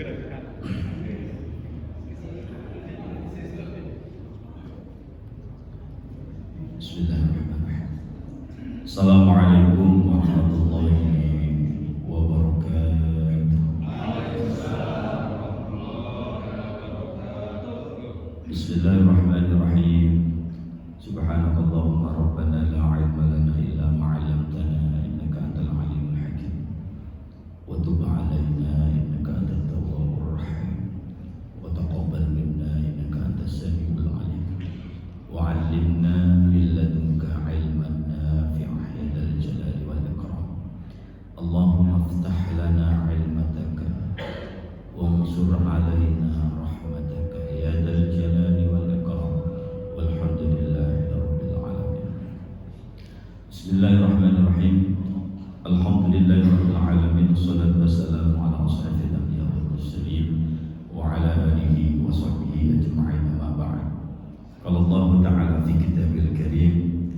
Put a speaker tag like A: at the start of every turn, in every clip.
A: Bismillahirrahmanirrahim. Assalamualaikum warahmatullahi wabarakatuh. Bismillahirrahmanirrahim. Subhanakallahumma rabbana la ilma lana illa ma 'allamtana innaka antal alimul hakim. Wa tub 'alaina innaka antat tawwabur rahim. Wa taqabbal minna innaka antas samiul alim. Wa 'allimna min ladunka 'ilman nafi'an ya dzal jalali wal ikram. Allahumma iftah lana 'ilmataka wansur 'alaina rahmataka ya dzal jalali wal ikram. Walhamdulillahi rabbil alamin. Bismillahirrahmanirrahim. Alhamdulillahi rabbil alamin. Wassalatu wassalamu ala asyrafil anbiya wal mursalin wa ala alihi wa sahbihi ajma'in, ma ba'd. Qala Allah ta'ala fi kitabil karim,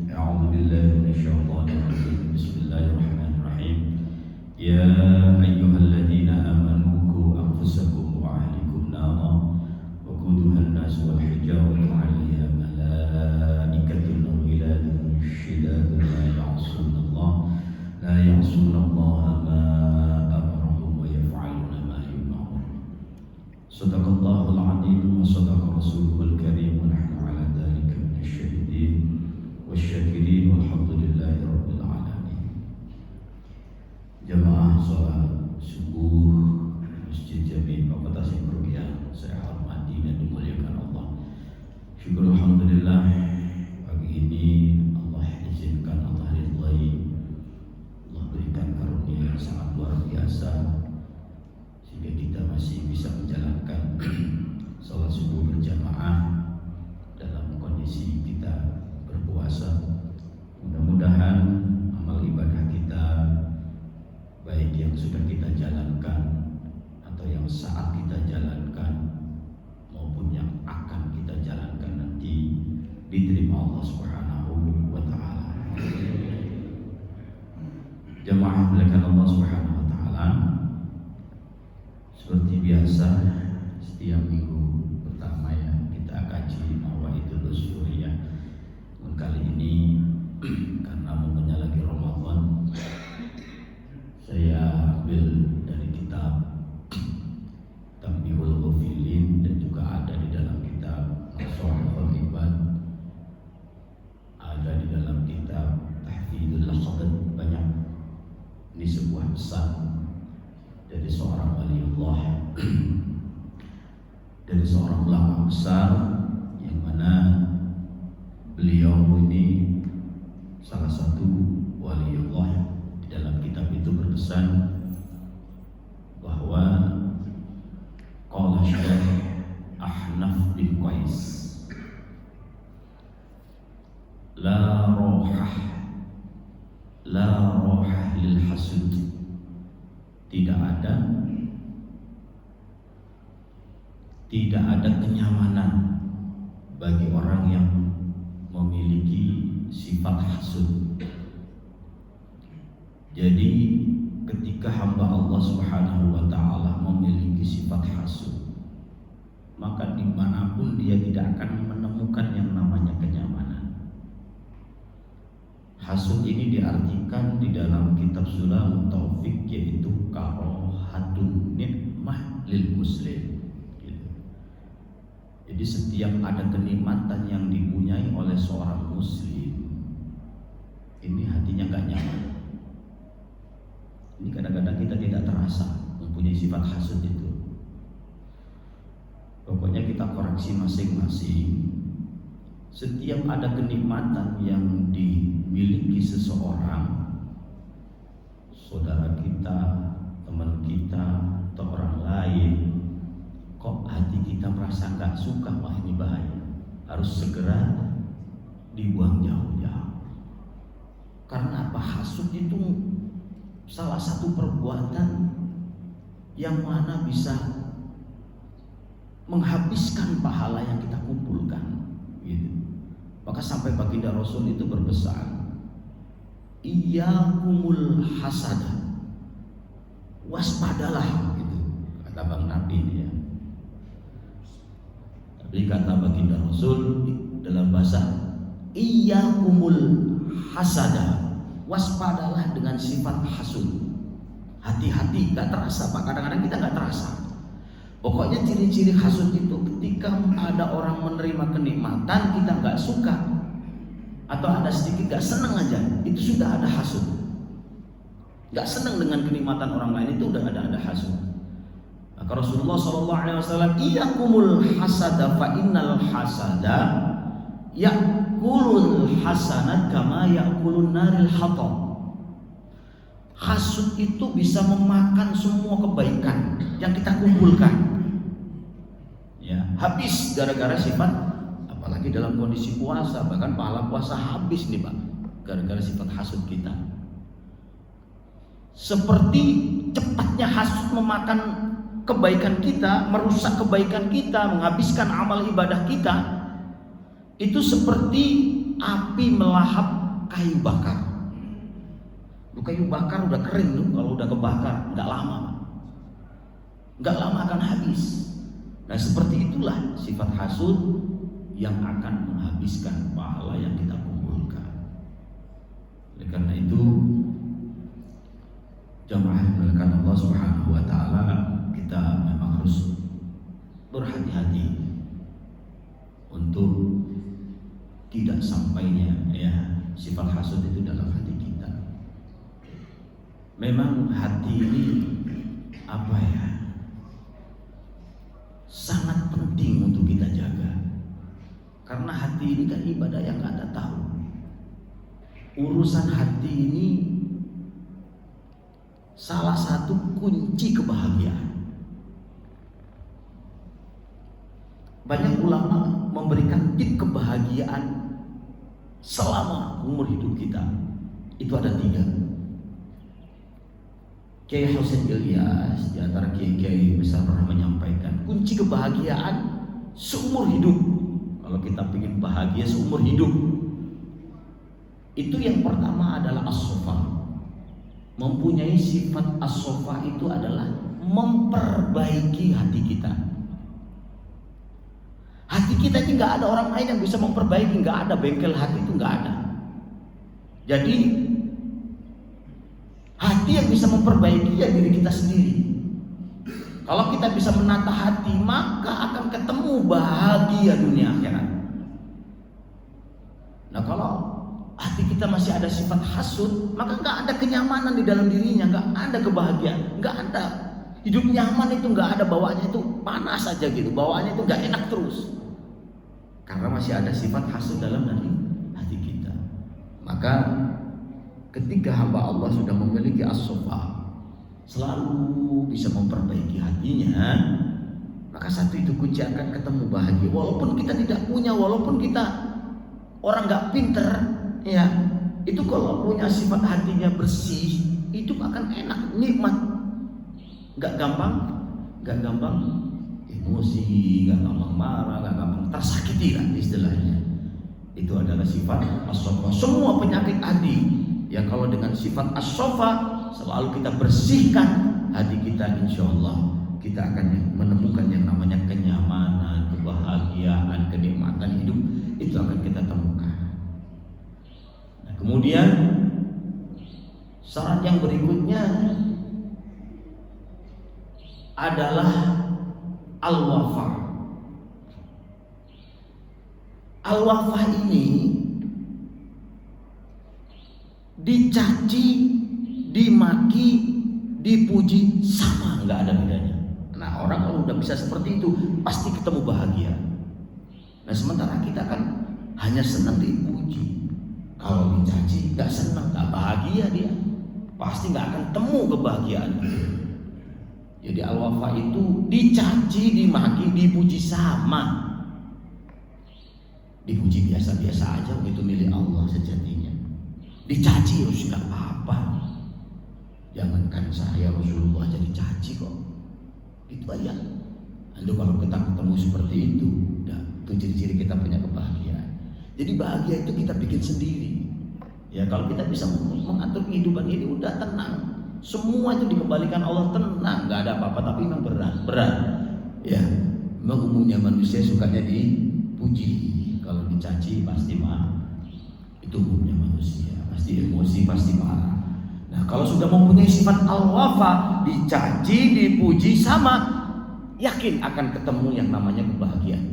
A: a'udzu billahi minasyaitonir rajim. Bismillahirrahmanirrahim. Ya ayyuhalladzina amanu qu anfusakum wa ahlikum nara wa quduha an-nas wal hijaratu 'alayha malaikatun ghiladun shidadun la ya'suna Allah ma amarahum wa yaf'aluna ma yu'marun. Shadaqallahul 'azim wa shadaqa rasuluhul karim wa nahnu 'ala dzalika minasyahidin wasyakirin walhamdulillahi rabbil alamin. Jamaah salat subuh Masjid Jami Kota Simrugia saya hormati dan dimuliakan Allah. Syukur alhamdulillah pagi ini Allah izinkan, Allah ridhai, Allah berikan karunia yang sangat luar biasa sehingga kita masih bisa menjalankan salat subuh berjamaah dalam kondisi kita berpuasa. Mudah-mudahan amal ibadah kita baik yang sudah kita jalankan atau yang saat kita jalankan maupun yang akan kita jalankan nanti diterima Allah Subhanahu wa taala. Jamaah melakukan Allah Subhanahu wa taala, seperti biasa setiap minggu pertama ya kita kaji Mawaidul Surya. Kali ini karena momennya lagi Ramadan, saya ambil dari kitab Tanbihul Ghafilin dan juga ada di dalam kitab Nashihul Ibad, ada di dalam kitab Tahfidul Lakhad. Banyak, ini sebuah pesan dari seorang waliullah, dari seorang ulama besar yang mana beliau ini salah satu waliullah. Di dalam kitab itu berpesan bahwa qala Syekh Ahnaf bin Qais, la rohah lil hasud, tidak ada kenyamanan bagi orang yang memiliki sifat hasud. Jadi ketika hamba Allah Subhanahu wa ta'ala memiliki sifat hasud, maka dimanapun dia tidak akan menemukan yang namanya kenyamanan. Hasud ini diartikan di dalam kitab Sulamut Taufik yaitu karohatun nikmah lil muslim. Jadi setiap ada kenikmatan yang dipunyai oleh seorang muslim, ini hatinya gak nyaman. Ini kadang-kadang kita tidak terasa mempunyai sifat hasud itu. Pokoknya kita koreksi masing-masing. Setiap ada kenikmatan yang dimiliki seseorang, saudara kita, teman kita, atau orang lain, kok hati kita merasa gak suka, wah ini bahaya, harus segera dibuang jauh-jauh. Karena apa? Hasud itu salah satu perbuatan yang mana bisa menghabiskan pahala yang kita kumpulkan, gitu. Maka sampai baginda Rasul itu berpesan, iyyakumul hasada, waspadalah, gitu. kata Bang Nabi ya. Tapi kata baginda Rasul dalam bahasa iyyakumul hasada, waspadalah dengan sifat hasud. Hati-hati, gak terasa Pak, kadang-kadang kita gak terasa. Pokoknya ciri-ciri hasud itu ketika ada orang menerima kenikmatan kita gak suka, atau ada sedikit gak seneng aja, itu sudah ada hasud. Gak seneng dengan kenikmatan orang lain itu udah ada hasud. Maka Rasulullah SAW, iyyakumul hasada fa innal hasada ya'kulul hasanat kama ya'kulun naril hatab. Hasud itu bisa memakan semua kebaikan yang kita kumpulkan. Ya, habis gara-gara sifat, apalagi dalam kondisi puasa, bahkan pahala puasa habis nih Pak, gara-gara sifat hasud kita. Seperti cepatnya hasud memakan kebaikan kita, merusak kebaikan kita, menghabiskan amal ibadah kita, itu seperti api melahap kayu bakar. Kayu bakar udah kering tuh, kalau udah kebakar nggak lama akan habis. Nah seperti itulah sifat hasud yang akan menghabiskan pahala yang kita kumpulkan. Oleh karena itu jamaah yang dimuliakan Allah Subhanahu wa taala, kita memang harus berhati-hati untuk tidak sampainya ya sifat hasud itu dalam hati kita. Memang hati ini apa ya, sangat penting untuk kita jaga. Karena hati ini kan ibadah yang Anda tahu. Urusan hati ini salah satu kunci kebahagiaan. Banyak ulama memberikan tip kebahagiaan selama umur hidup kita. Itu ada 3. Kiai Husain Ilyas di antara kiai-kiai besar pernah menyampaikan kunci kebahagiaan seumur hidup. Kalau kita ingin bahagia seumur hidup, itu yang pertama adalah as-sofa. Mempunyai sifat as-sofa itu adalah memperbaiki hati kita. Hati kita ini nggak ada orang lain yang bisa memperbaiki, nggak ada bengkel hati itu nggak ada. Jadi hati yang bisa memperbaiki ya diri kita sendiri. Kalau kita bisa menata hati, maka akan ketemu bahagia dunia akhirat. Nah kalau hati kita masih ada sifat hasud, maka nggak ada kenyamanan di dalam dirinya, nggak ada kebahagiaan, nggak ada hidup nyaman itu, nggak ada, bawaannya itu panas aja gitu, bawaannya itu nggak enak terus. Karena masih ada sifat hasud dalam hati kita. Maka ketika hamba Allah sudah memiliki as-sofa, selalu bisa memperbaiki hatinya, maka satu itu kunci akan ketemu bahagia. Walaupun kita tidak punya, walaupun kita orang nggak pinter, ya itu kalau punya sifat hatinya bersih, itu akan enak, nikmat, nggak gampang emosi, nggak gampang marah, nggak gampang tersakiti lah istilahnya. Itu adalah sifat as-sofa. Semua penyakit hati ya kalau dengan sifat as-sofa selalu kita bersihkan hati kita, insya Allah kita akan menemukan yang namanya kenyamanan, kebahagiaan, kenikmatan hidup. Itu akan kita temukan. Nah, kemudian syarat yang berikutnya adalah al-wafa. Al-wafa ini dicaci, dimaki, dipuji sama, nggak ada bedanya. Nah orang kalau udah bisa seperti itu pasti ketemu bahagia. Nah sementara kita kan hanya senang dipuji, kalau dicaci nggak senang, nggak bahagia dia, pasti nggak akan temu kebahagiaan. Jadi al-wafa itu dicaci, dimaki, dipuji sama. Dipuji biasa-biasa aja, itu milik Allah sejatinya. Dicaci harus nggak apa-apa. Jangankan saya, Rasulullah aja dicaci kok. Itu aja. Lalu kalau kita ketemu seperti itu, itu ciri-ciri kita punya kebahagiaan. Jadi bahagia itu kita bikin sendiri. Ya kalau kita bisa mengatur kehidupan ini udah tenang. Semua itu dikembalikan Allah, tenang. nggak ada apa-apa, tapi memang berat. Ya, memang umumnya manusia sukanya dipuji. Kalau dicaci pasti marah. Itu umumnya manusia, pasti emosi, pasti marah. Nah, kalau sudah mempunyai sifat al-wafa, dicaci, dipuji sama, yakin akan ketemu yang namanya kebahagiaan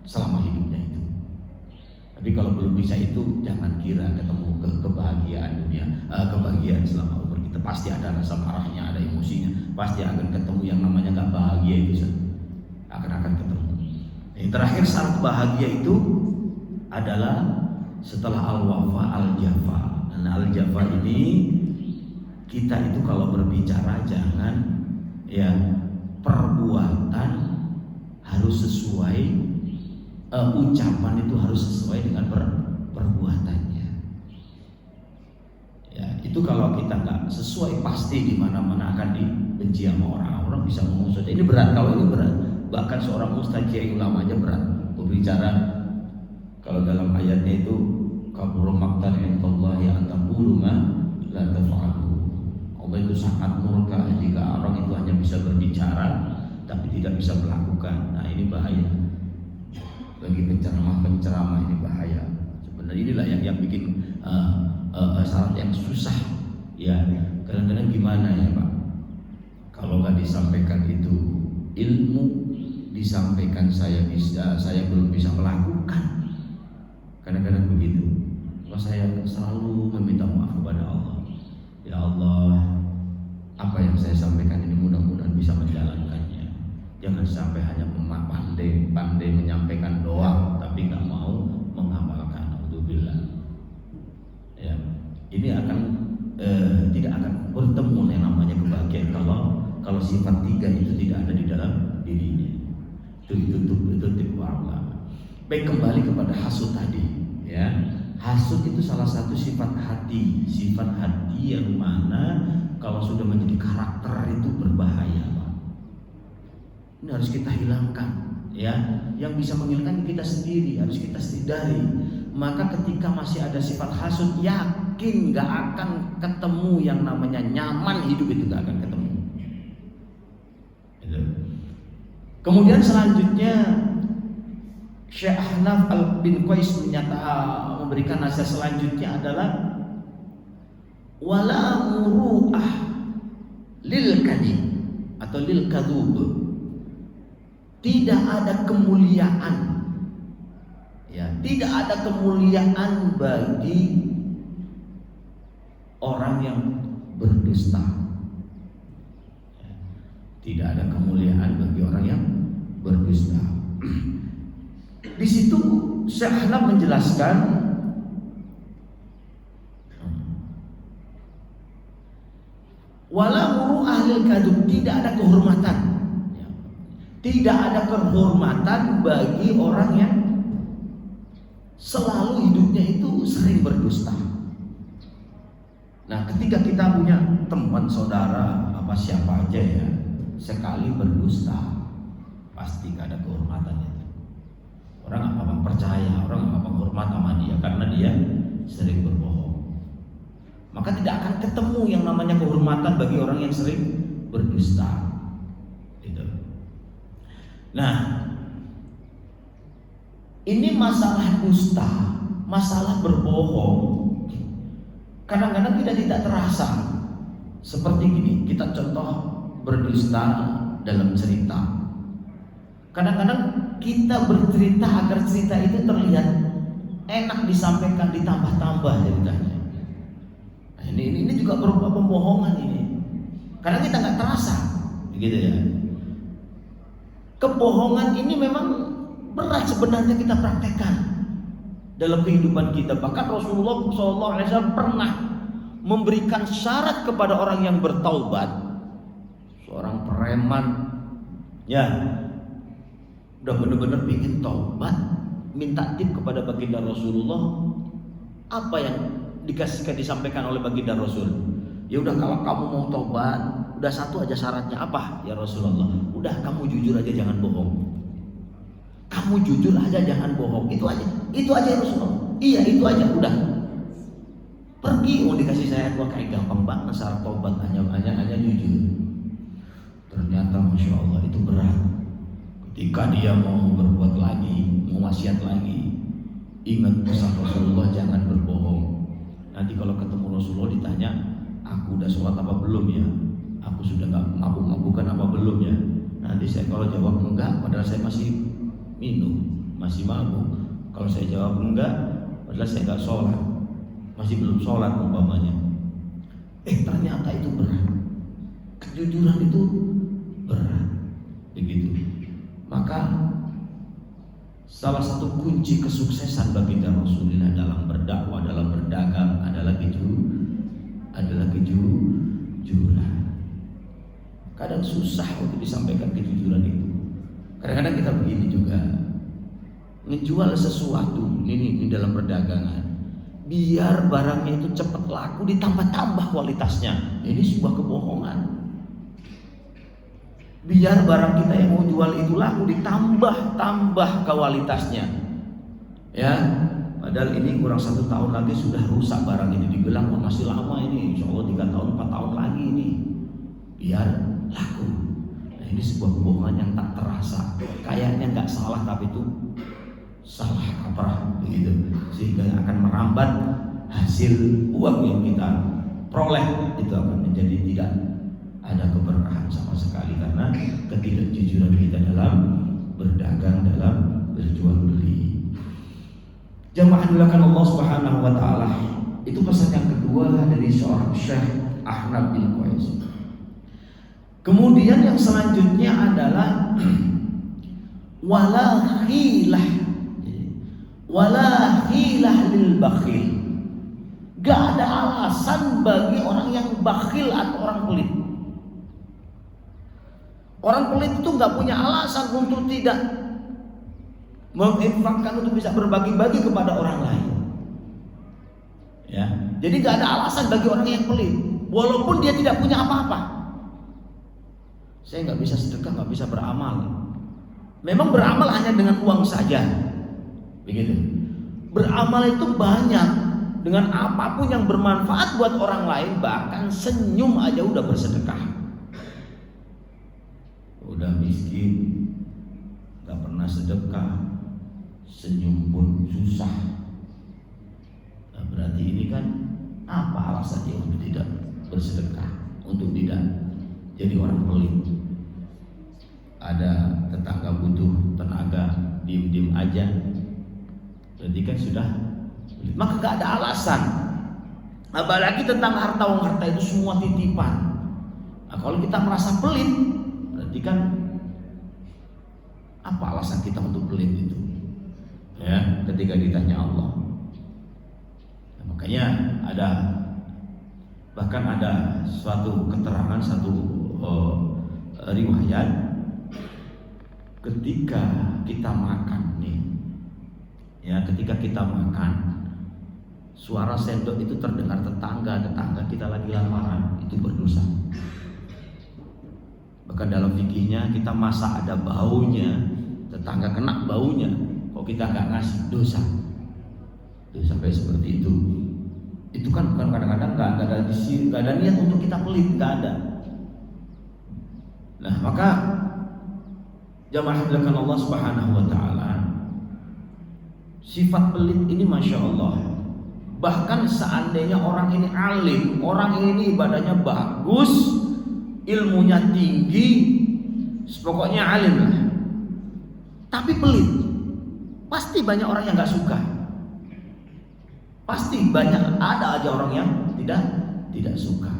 A: selama hidupnya itu. Tapi kalau belum bisa itu, jangan kira ketemu kebahagiaan dunia, kebahagiaan selama umur kita. Pasti ada rasa marahnya, ada emosinya, pasti akan ketemu yang namanya nggak bahagia itu, akan ketemu. Yang terakhir syarat bahagia itu adalah setelah al-wafa al-jafa. Nah, al-jafa ini kita itu kalau berbicara jangan ya perbuatan harus sesuai, ucapan itu harus sesuai dengan perbuatannya. Ya, itu kalau kita nggak sesuai pasti di mana-mana akan dibenci sama orang. Orang bisa ngomong saja ini berat, kalau ini berat. Bahkan seorang ustaz kiai ulama aja berat berbicara. Kalau dalam ayatnya itu kabur maqtan indallahi an taqulu ma la taf'alu. Allah itu sangat murka jika orang itu hanya bisa berbicara tapi tidak bisa melakukan. Nah, ini bahaya. Bagi penceramah ini bahaya. Sebenarnya inilah yang bikin syarat yang susah. Ya, kadang-kadang gimana ya Pak? Kalau nggak disampaikan itu ilmu, disampaikan saya belum bisa melakukan. Kadang-kadang begitu. Maka saya selalu meminta maaf kepada Allah. Ya Allah, apa yang saya sampaikan ini mudah-mudahan bisa menjalankannya. Jangan sampai hanya pandai menyampaikan doang, tapi nggak mau mengamalkan. Alhamdulillah. Ya, ini akan tidak akan bertemu yang namanya kebahagiaan kalau sifat 3 itu tidak ada di dalam dirinya. Itu tipe Allah. Baik, kembali kepada hasud tadi, ya. Hasud itu salah satu sifat hati yang mana kalau sudah menjadi karakter itu berbahaya, Pak. Ini harus kita hilangkan, ya. Yang bisa menghilangkan kita sendiri, harus kita sadari. Maka ketika masih ada sifat hasud, yakin gak akan ketemu yang namanya nyaman hidup, itu gak akan ketemu. Kemudian selanjutnya Syekh Ahnaf bin Qais memberikan nasihat selanjutnya adalah wala muru'ah lil kadhib atau lil kadhub. Tidak ada kemuliaan, ya, tidak ada kemuliaan bagi orang yang berdusta. Tidak ada kemuliaan bagi orang yang berdusta. Di situ Syekh Ahnaf menjelaskan wala muru'ah lil kadhub, tidak ada kehormatan. Tidak ada kehormatan bagi orang yang selalu hidupnya itu sering berdusta. Nah, ketika kita punya teman, saudara, apa siapa aja ya, sekali berdusta, pasti gak ada kehormatannya. Orang apa percaya, orang apa hormat sama dia karena dia sering berbohong. Maka tidak akan ketemu yang namanya kehormatan bagi orang yang sering berdusta. Gitu. Nah, ini masalah dusta, masalah berbohong. Kadang-kadang kita tidak terasa. Seperti gini, kita contoh berdusta dalam cerita. Kadang-kadang kita bercerita agar cerita itu terlihat enak disampaikan, ditambah-tambah ceritanya. Nah, ini juga berupa pembohongan ini. Karena kita nggak terasa, begitu ya. Kebohongan ini memang berat sebenarnya kita praktekkan dalam kehidupan kita. Bahkan Rasulullah SAW pernah memberikan syarat kepada orang yang bertaubat. Seorang preman, ya, udah benar-benar ingin taubat, minta tip kepada baginda Rasulullah. Apa yang disampaikan oleh baginda Rasul? Ya udah, kalau kamu mau taubat, udah satu aja syaratnya. Apa ya Rasulullah? Udah, kamu jujur aja, jangan bohong. Kamu jujur aja, jangan bohong. Itu aja ya Rasulullah. Iya, itu aja, udah. Pergi, mau dikasih saya kayak gampang banget syarat taubat, hanya jujur. Ketika dia mau berbuat lagi, mau wasiat lagi, ingat pesan Rasulullah, jangan berbohong. Nanti kalau ketemu Rasulullah ditanya, aku udah sholat apa belum ya? Aku sudah nggak mabuk-mabukan apa belum ya? Nanti saya kalau jawab enggak, padahal saya masih minum, masih mabuk. Kalau saya jawab enggak, padahal saya nggak sholat, masih belum sholat umpamanya. Ternyata itu berat. Kejujuran itu berat, begitu. Maka salah satu kunci kesuksesan baginda Rasulullah dalam berdakwah, dalam berdagang adalah kejujuran. Kadang susah untuk disampaikan kejujuran itu. Kadang-kadang kita begini juga, ngejual sesuatu ini dalam perdagangan, biar barangnya itu cepat laku, ditambah-tambah kualitasnya. Ini sebuah kebohongan. Biar barang kita yang mau jual itu laku, ditambah-tambah kualitasnya. Ya, padahal ini kurang 1 tahun lagi sudah rusak barang ini, dibilang masih lama ini, insya Allah 3 tahun 4 tahun lagi ini biar laku. Nah, ini sebuah kebohongan yang tak terasa. Kayaknya nggak salah, tapi itu salah kaprah begitu, sehingga akan merambat hasil uang yang kita peroleh itu akan menjadi tidak ada keberkahan sama sekali karena ketidakjujuran kita dalam berdagang, dalam berjual beli. Jamaah dilakukan Allah Subhanahu wa taala. Itu pesan yang kedua dari seorang Syekh Ahnaf bin Qais. Kemudian yang selanjutnya adalah wala hilah lil bakhil. Gak ada alasan bagi orang yang bakhil atau orang pelit. Orang pelit itu gak punya alasan untuk tidak menginfakkan, untuk bisa berbagi-bagi kepada orang lain. Ya, jadi gak ada alasan bagi orang yang pelit, walaupun dia tidak punya apa-apa. Saya gak bisa sedekah, gak bisa beramal. Memang beramal hanya dengan uang saja, begitu. Beramal itu banyak, dengan apapun yang bermanfaat buat orang lain, bahkan senyum aja udah bersedekah. Udah miskin, gak pernah sedekah, senyum pun susah. Nah, berarti ini kan apa alasannya untuk tidak bersedekah, untuk tidak jadi orang pelit? Ada tetangga butuh tenaga, diem-diem aja, berarti kan sudah pelit. Maka gak ada alasan. Apalagi tentang harta itu semua titipan. Nah, kalau kita merasa pelit, berarti kan apa alasan kita untuk pelit itu? Ya, ketika ditanya Allah. Nah, makanya bahkan ada suatu keterangan, satu riwayat, ketika kita makan nih, ya, ketika kita makan, suara sendok itu terdengar tetangga kita lagi laparan, itu berdosa. Bahkan dalam fikihnya, kita masak ada baunya, tetangga kena baunya, kok kita nggak ngasih, dosa. Itu sampai seperti itu. Itu kan bukan, kadang-kadang nggak ada niat untuk kita pelit, nggak ada. Nah, maka jamaah dilakukan Allah Subhanahu wa taala, sifat pelit ini masya Allah. Bahkan seandainya orang ini alim, orang ini ibadahnya bagus, ilmunya tinggi, pokoknya alim lah, tapi pelit, pasti banyak orang yang nggak suka. Pasti banyak, ada aja orang yang tidak suka.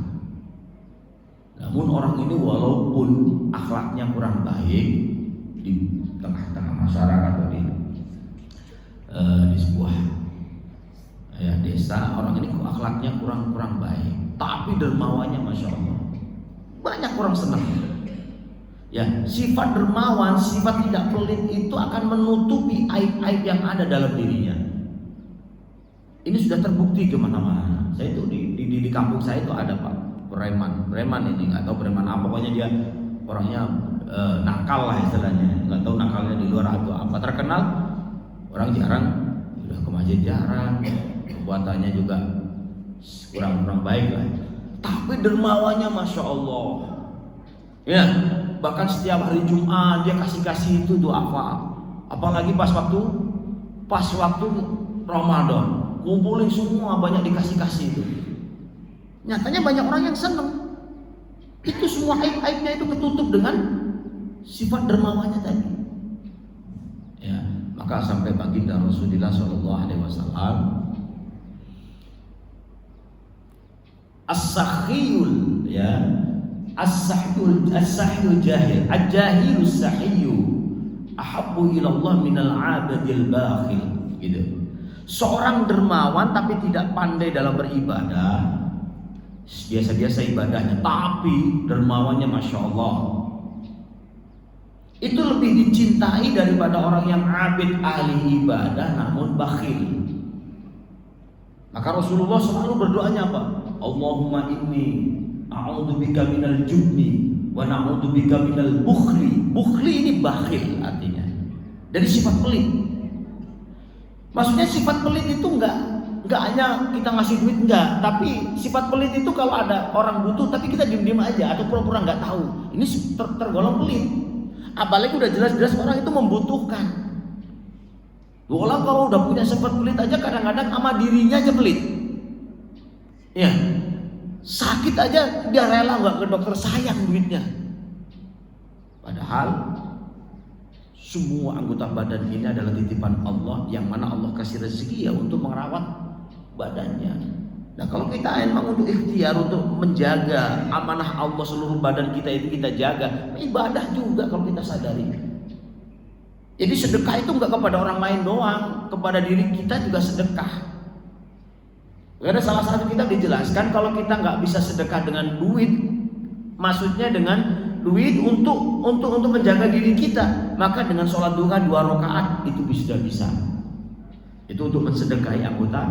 A: Namun orang ini walaupun akhlaknya kurang baik di tengah-tengah masyarakat atau di sebuah desa, orang ini akhlaknya kurang baik, tapi dermawannya masya Allah, banyak orang senang. Ya, sifat dermawan, sifat tidak pelit itu akan menutupi aib-aib yang ada dalam dirinya. Ini sudah terbukti kemana-mana. Saya itu di kampung saya itu ada Pak preman ini, nggak tahu preman apa, pokoknya dia orangnya nakal lah istilahnya, nggak tahu nakalnya di luar atau apa, terkenal, orang jarang, udah ke masjid jarang, perbuatannya juga kurang baik lah, tapi dermawannya masya Allah. Ya, bahkan setiap hari Jumat dia kasih itu duafa. Apalagi pas waktu Ramadan, kumpulin semua banyak dikasih itu. Nyatanya banyak orang yang senang. Itu semua aib-aibnya itu ketutup dengan sifat dermawannya tadi. Ya, maka sampai baginda Rasulullah SAW, as-sakhiyul ya, as-sakhiyul jahil, al-jahilus sahiyyu ahabbu ila Allah minal 'abadil bakhil, gitu. Seorang dermawan tapi tidak pandai dalam beribadah, biasa-biasa ibadahnya tapi dermawannya Masya Allah, itu lebih dicintai daripada orang yang abid ahli ibadah namun bakhil. Maka Rasulullah selalu berdoanya apa? Allahumma inni a'udzubika minal jubni wa na'udzubika minal bukhli. Bukhli ini bakhil artinya, dari sifat pelit. Maksudnya sifat pelit itu enggak hanya kita ngasih duit, enggak, tapi sifat pelit itu kalau ada orang butuh tapi kita diem-diem aja atau pura-pura enggak tahu, ini tergolong pelit. Apalagi udah jelas-jelas orang itu membutuhkan. Orang kalau udah punya sifat pelit aja kadang-kadang sama dirinya aja pelit. Ya, sakit aja dia rela nggak ke dokter, sayang duitnya. Padahal semua anggota badan ini adalah titipan Allah yang mana Allah kasih rezeki ya untuk merawat badannya. Nah kalau kita emang untuk ikhtiar untuk menjaga amanah Allah, seluruh badan kita itu kita jaga, ibadah juga kalau kita sadari. Jadi sedekah itu enggak kepada orang lain doang, kepada diri kita juga sedekah. Karena salah satu kitab dijelaskan kalau kita nggak bisa sedekah dengan duit, maksudnya dengan duit untuk menjaga diri kita, maka dengan sholat duha 2 rakaat itu sudah bisa. Itu untuk mensedekahi anggota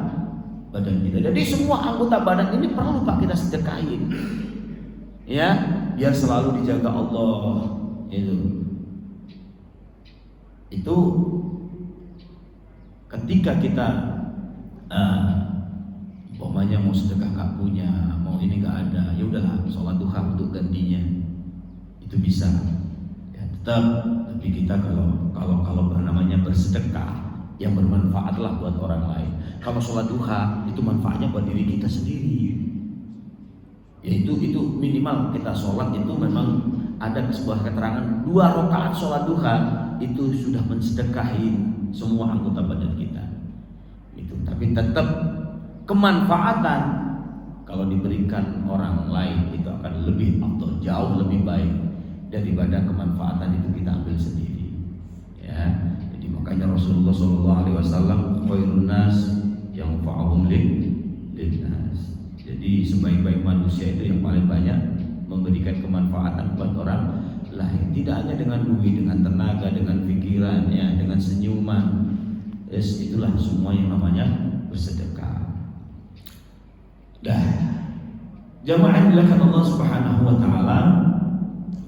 A: badan kita. Jadi semua anggota badan ini perlu Pak kita sedekahin, ya, biar selalu dijaga Allah. Itu ketika kita umpamanya mau sedekah nggak punya, mau ini nggak ada, ya udahlah sholat duha untuk gantinya, itu bisa. Ya, tapi kita kalau namanya bersedekah yang bermanfaatlah buat orang lain. Kalau sholat duha itu manfaatnya buat diri kita sendiri. Ya itu minimal kita sholat itu memang ada sebuah keterangan 2 rakaat sholat duha itu sudah mensedekahi semua anggota badan kita. Itu tapi tetap kemanfaatan kalau diberikan orang lain itu akan lebih atau jauh lebih baik daripada kemanfaatan itu kita ambil sendiri. Ya, jadi makanya Rasulullah SAW khairun nas yang fa'ahum linnas. Jadi sebaik-baik manusia itu yang paling banyak memberikan kemanfaatan buat orang lain, tidak hanya dengan duit, dengan tenaga, dengan pikirannya, dengan senyuman. Itulah semua yang namanya bersedekah. Dah, jamaah yang dilakukan Allah Subhanahu wa taala.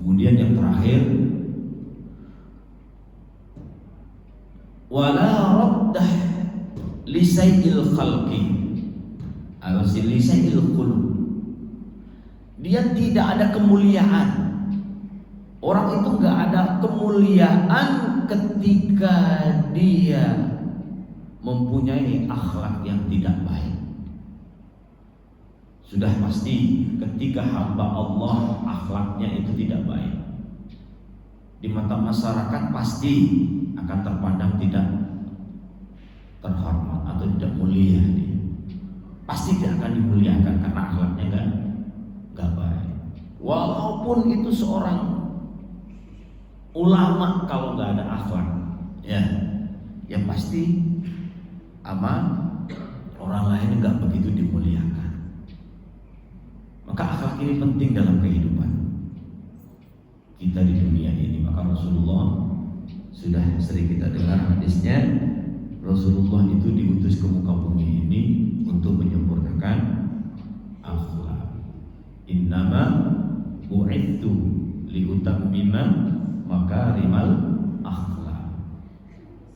A: Kemudian yang terakhir, wala raddah li sayyil khalqi atau li sayyil qulub. Dia tidak ada kemuliaan. Orang itu enggak ada kemuliaan ketika dia mempunyai akhlak yang tidak baik. Sudah pasti ketika hamba Allah akhlaknya itu tidak baik, di mata masyarakat pasti akan terpandang tidak terhormat atau tidak mulia. Pasti tidak akan dimuliakan karena akhlaknya enggak baik. Walaupun itu seorang ulama, kalau nggak ada akhlak, ya, yang pasti ama orang lain nggak begitu dimuliakan. Maka akhlak ini penting dalam kehidupan kita di dunia ini. Maka Rasulullah sudah sering kita dengar hadisnya, Rasulullah itu diutus ke muka bumi ini untuk menyempurnakan akhlak. Innama bu'ithu liutammima makarimal akhlak.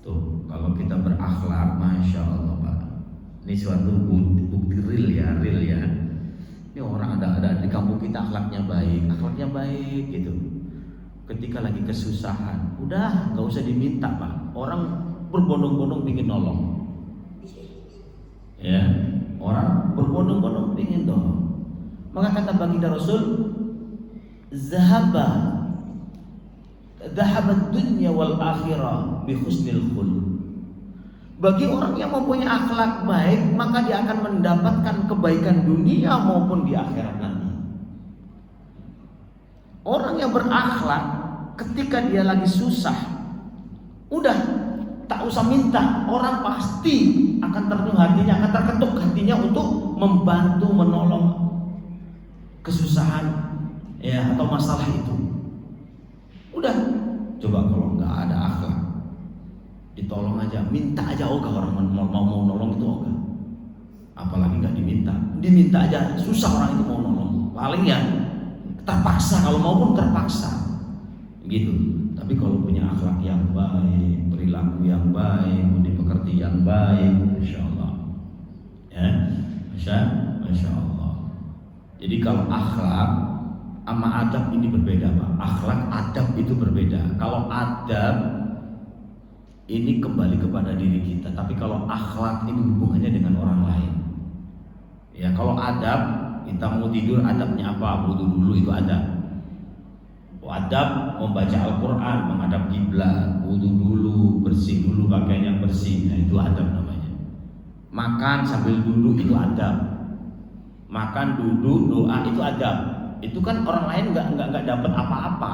A: Tuh, kalau kita berakhlak, masya Allah Pak, ini suatu bukti real ya. Ini orang ada di kampung kita akhlaknya baik gitu. ketika lagi kesusahan, udah nggak usah diminta Pak. Orang berbondong-bondong ingin nolong. Ya, orang berbondong-bondong ingin nolong. Maka kata baginda Rasul, zahabat dunya wal akhirah bi husnil khuluq. Bagi orang yang mempunyai akhlak baik, maka dia akan mendapatkan kebaikan dunia maupun di akhirat nanti. Orang yang berakhlak ketika dia lagi susah, udah tak usah minta, orang pasti akan terketuk hatinya, akan terketuk hatinya untuk membantu menolong kesusahan ya atau masalah itu. Udah, coba kalau nggak ada akhlak, ditolong aja, minta aja ogah orang mau nolong itu ogah. Apalagi nggak diminta aja susah orang itu mau nolong. Paling ya terpaksa, kalau mau pun terpaksa, gitu. Tapi kalau punya akhlak yang baik, perilaku yang baik, budi pekerti yang baik, masya Allah, ya, masya Allah. Jadi kalau akhlak sama adab ini berbeda Pak. Akhlak, adab itu berbeda. Kalau adab ini kembali kepada diri kita, tapi kalau akhlak ini hubungannya dengan orang lain. Ya, kalau adab, kita mau tidur adabnya apa? Wudu dulu, itu adab. Adab membaca Al-Quran, menghadap kiblat, wudu dulu, bersih dulu pakaian yang bersih, nah itu adab namanya. Makan sambil duduk itu adab. Makan, duduk, doa itu adab. Itu kan orang lain nggak dapat apa-apa.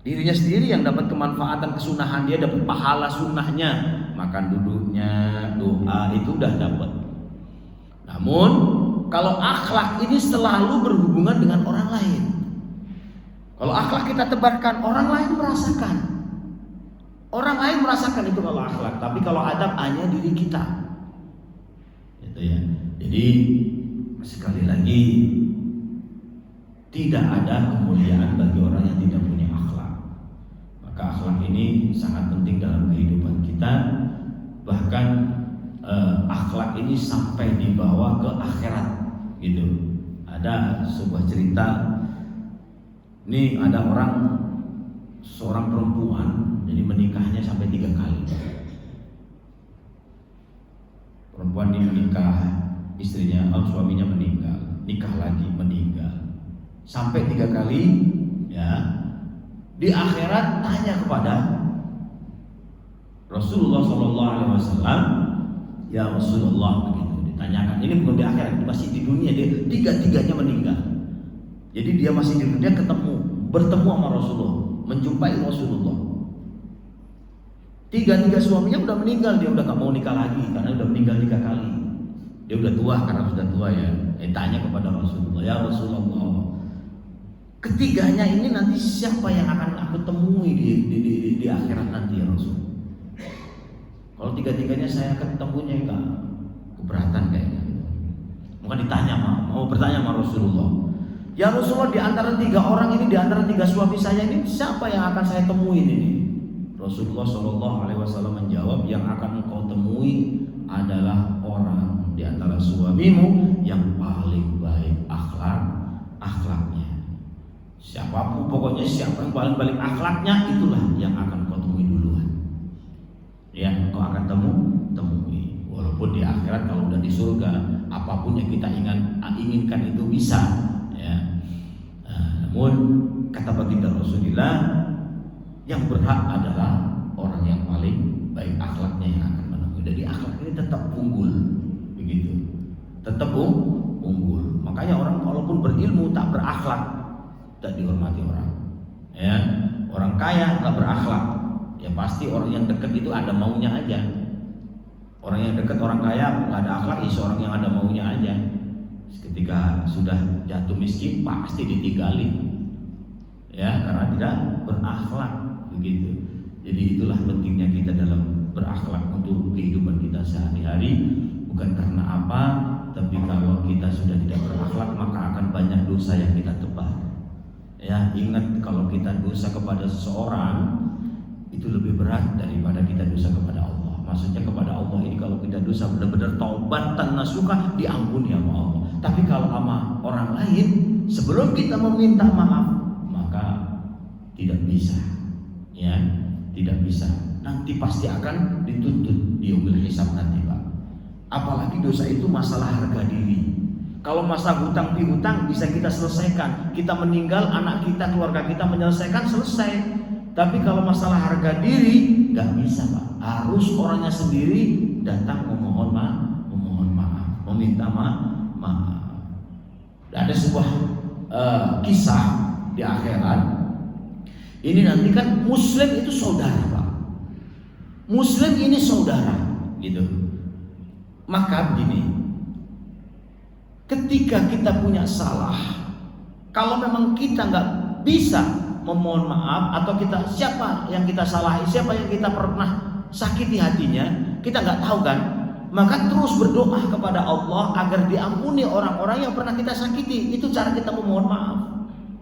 A: Dirinya sendiri yang dapat kemanfaatan kesunahan, dia dapat pahala sunnahnya. Makan, duduknya, doa itu udah dapat. Namun kalau akhlak ini selalu berhubungan dengan orang lain. Kalau akhlak kita tebarkan, orang lain merasakan. Orang lain merasakan itu kalau akhlak. Tapi kalau adab hanya diri kita. Itu ya. Jadi sekali lagi, tidak ada kemuliaan bagi orang yang tidak punya akhlak. Maka akhlak ini sangat penting dalam kehidupan kita. Bahkan akhlak ini sampai dibawa ke akhirat, gitu. Ada sebuah cerita. Ini ada seorang perempuan, jadi menikahnya sampai 3 kali. Perempuan ini menikah, istrinya, suaminya meninggal, nikah lagi, meninggal, sampai 3 kali. Ya, di akhirat tanya kepada Rasulullah SAW, ya Rasulullah, begitu ditanyakan. Ini bukan di akhirat, masih di dunia, dia 3-tiganya meninggal. Jadi dia masih di dunia bertemu sama Rasulullah, menjumpai Rasulullah. 3 suaminya udah meninggal, dia udah gak mau nikah lagi karena udah meninggal 3 kali. Dia udah tua, karena sudah tua ya. Tanya kepada Rasulullah, ya Rasulullah, ketiganya ini nanti siapa yang akan aku temui di akhirat nanti ya Rasul? Kalau 3-tiganya saya ketemunya enggak, keberatan kayaknya. Maka ditanya, mau bertanya sama Rasulullah, ya Rasulullah, di antara 3 orang ini, di antara 3 suami saya ini, siapa yang akan saya temuin ini? Rasulullah SAW menjawab, yang akan engkau temui adalah orang di antara suamimu yang paling baik akhlaknya. Siapapun, pokoknya siapa yang paling baik akhlaknya, itulah yang akan kau temui duluan. Ya, engkau akan temui. Walaupun di akhirat kalau udah di surga, apapun yang kita inginkan itu bisa. Ya. Namun kata baginda Rasulullah, yang berhak adalah orang yang paling baik akhlaknya yang akan menemui. Jadi akhlak ini tetap unggul, begitu. Tetap unggul. Makanya orang walaupun berilmu tak berakhlak, tak dihormati orang. Ya, orang kaya nggak berakhlak, ya pasti orang yang dekat itu ada maunya aja. Orang yang dekat orang kaya nggak ada akhlak, seorang yang ada maunya aja. Ketika sudah jatuh miskin pasti ditinggalin, ya, karena tidak berakhlak, begitu. Jadi itulah pentingnya kita dalam berakhlak untuk kehidupan kita sehari-hari. Bukan karena apa, tapi kalau kita sudah tidak berakhlak maka akan banyak dosa yang kita tebar. Ya, ingat kalau kita dosa kepada seseorang itu lebih berat daripada kita dosa kepada Allah. Maksudnya kepada Allah ini, kalau kita dosa benar-benar taubatan nasuha, diampuni sama Allah. Tapi kalau sama orang lain, sebelum kita meminta maaf, maka Tidak bisa, ya, tidak bisa. Nanti pasti akan dituntut di yaumil hisab nanti, Pak. Apalagi dosa itu masalah harga diri. Kalau masalah hutang piutang bisa kita selesaikan. Kita meninggal, anak kita, keluarga kita menyelesaikan, selesai. Tapi kalau masalah harga diri nggak bisa, Pak. Harus orangnya sendiri datang memohon maaf, meminta maaf. Ada sebuah kisah di akhirat. Ini nanti kan Muslim itu saudara, Pak. Muslim ini saudara, gitu. Maka begini, ketika kita punya salah, kalau memang kita nggak bisa memohon maaf, atau kita siapa yang kita salahi, siapa yang kita pernah sakiti hatinya, kita nggak tahu kan, maka terus berdoa kepada Allah agar diampuni orang-orang yang pernah kita sakiti. Itu cara kita memohon maaf.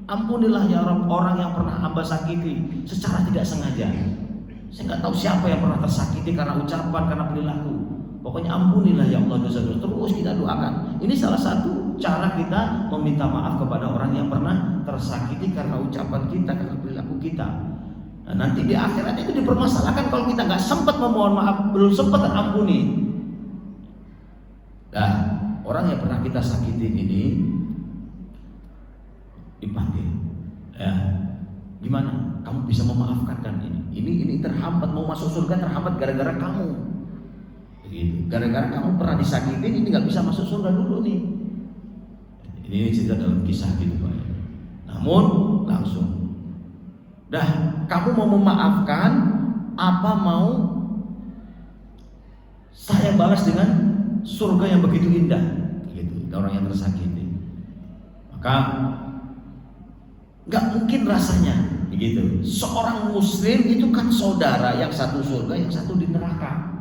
A: Ampunilah ya Rabb orang yang pernah hamba sakiti secara tidak sengaja. Saya nggak tahu siapa yang pernah tersakiti karena ucapan, karena perilaku. Pokoknya ampunilah ya Allah dosa-dosa. Terus kita doakan. Ini salah satu cara kita meminta maaf kepada orang yang pernah tersakiti karena ucapan kita, karena perilaku kita. Nah, nanti di akhirat itu dipermasalahkan kalau kita nggak sempat memohon maaf, belum sempat terampuni. Nah, orang yang pernah kita sakitin ini dipanggil. Ya, gimana? Kamu bisa memaafkan kan ini? Ini terhambat, mau masuk surga terhambat gara-gara kamu. Begitu. Gara-gara kamu pernah disakitin, ini nggak bisa masuk surga dulu nih. Ini cerita dalam kisah gitu, Pak. Namun langsung, dah, kamu mau memaafkan, apa mau saya balas dengan surga yang begitu indah? Gitu. Orang yang tersakiti, maka nggak mungkin rasanya, begitu. Seorang Muslim itu kan saudara, yang satu surga, yang satu di neraka.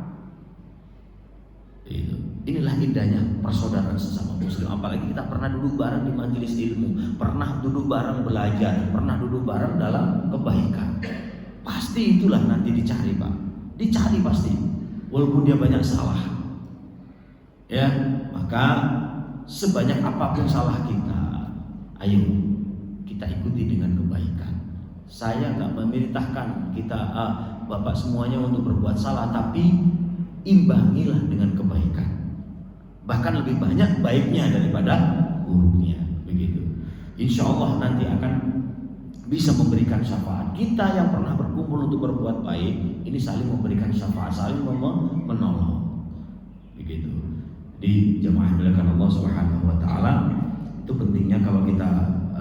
A: Inilah indahnya persaudaraan sesama Muslim. Apalagi kita pernah duduk bareng di majelis ilmu, pernah duduk bareng belajar, pernah duduk bareng dalam kebaikan. Pasti itulah nanti dicari, Pak. Dicari pasti, walaupun dia banyak salah. Ya, maka sebanyak apapun salah kita, ayo kita ikuti dengan kebaikan. Saya nggak memerintahkan kita Bapak semuanya untuk berbuat salah, tapi imbangilah dengan kebaikan. Bahkan lebih banyak baiknya daripada buruknya, begitu. Insya Allah nanti akan bisa memberikan syafaat. Kita yang pernah berkumpul untuk berbuat baik, ini saling memberikan syafaat, saling menolong, begitu. Di jamaah dimuliakan Allah Subhanahu Wa Taala, itu pentingnya kalau kita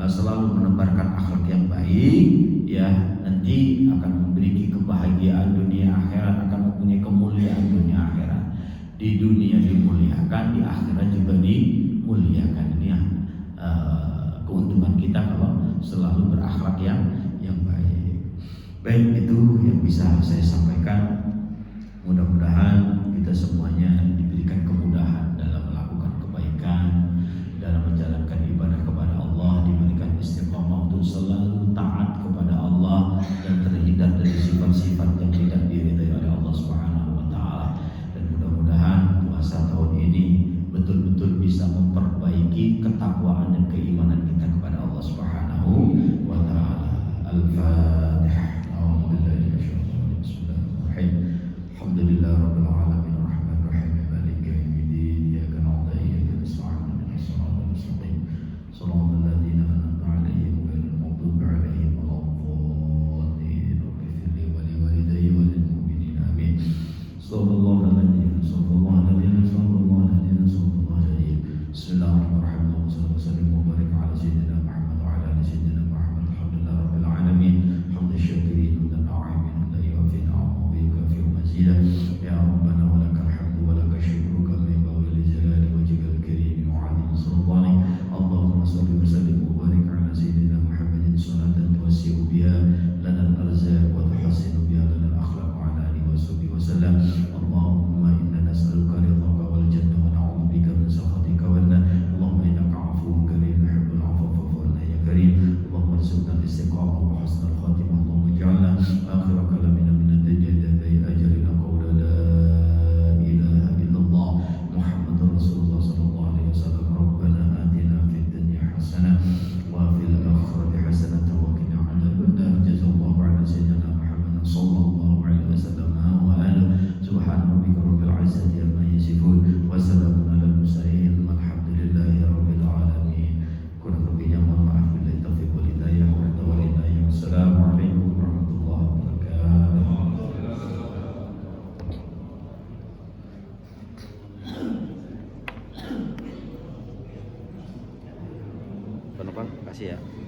A: selalu menebarkan akhlak yang baik, ya, nanti akan memiliki kebahagiaan dunia akhirat, akan mempunyai kemuliaan dunia akhirat. Di dunia dimuliakan, di akhirat juga dimuliakan. Ini keuntungan kita kalau selalu berakhlak yang baik. Baik, itu yang bisa saya sampaikan. Mudah-mudahan kita semuanya diberikan kemudahan dalam melakukan kebaikan, dalam menjalankan ibadah kepada Allah, diberikan istiqamah untuk selalu taat kepada Allah dan terhindar dari sifat-sifat yang tidak diridhai oleh Allah Subhanahu wa Ta'ala. Dan mudah-mudahan puasa tahun ini betul-betul bisa memperbaiki ketakwaan dan keimanan kita kepada Allah Subhanahu wa Ta'ala. Al-Fatihah. Bismillahirrahmanirrahim. Alhamdulillah rabbil alamin arrahmanir rahim maliki yaumiddin iyyaka na'budu wa iyyaka nasta'in ihdinas siratal mustaqim siratal ladzina an'amta 'alaihim ghairil maghdubi 'alaihim waladdallin ighfir li wa liwalidayya wa lil mu'minin amin. Sallallahu alaihi wasallam. Bismillahirrahmanirrahim. Wassalatu wassalamu wa barik ala sayyidina Muhammad wa ala ali sayyidina Muhammad. Alhamdulillah rabbil alamin. Hamdan syakirin dan na'imin la yufi na'am wa yukafi mazida. Ya Rabbana wa lakal hamdu wa lakal syukru kama yanbaghi li jalali wajhikal karim wa 'azimi sultanik. Allahumma shalli wa sallim wa barik ala sayyidina Muhammadin salatan tuwassi'u biha lana al-arzaq wa tuhassinu biha lana al-akhlaq wa ala alihi wa sahbihi wa sallam. Allahumma inna nas'aluka ridhaka wal jannah wa na'udzu bika min sakhatika wan nar. Allahumma innaka 'afuwwun karim tuhibbul 'afwa fa'fu 'anna ya karim. Allahumma arzuqna al-istiqamah wa husnal khatimah. Allahumma ij'alna akhir kalamina min ad-dunya dai ajrina qawla la ilaha illallah Muhammadur Rasulullah sallallahu alaihi wasallam. Rabbana atina fid dunya hasanah wa fil akhirati hasanah wa qina 'adzaban nar.
B: Makasih ya.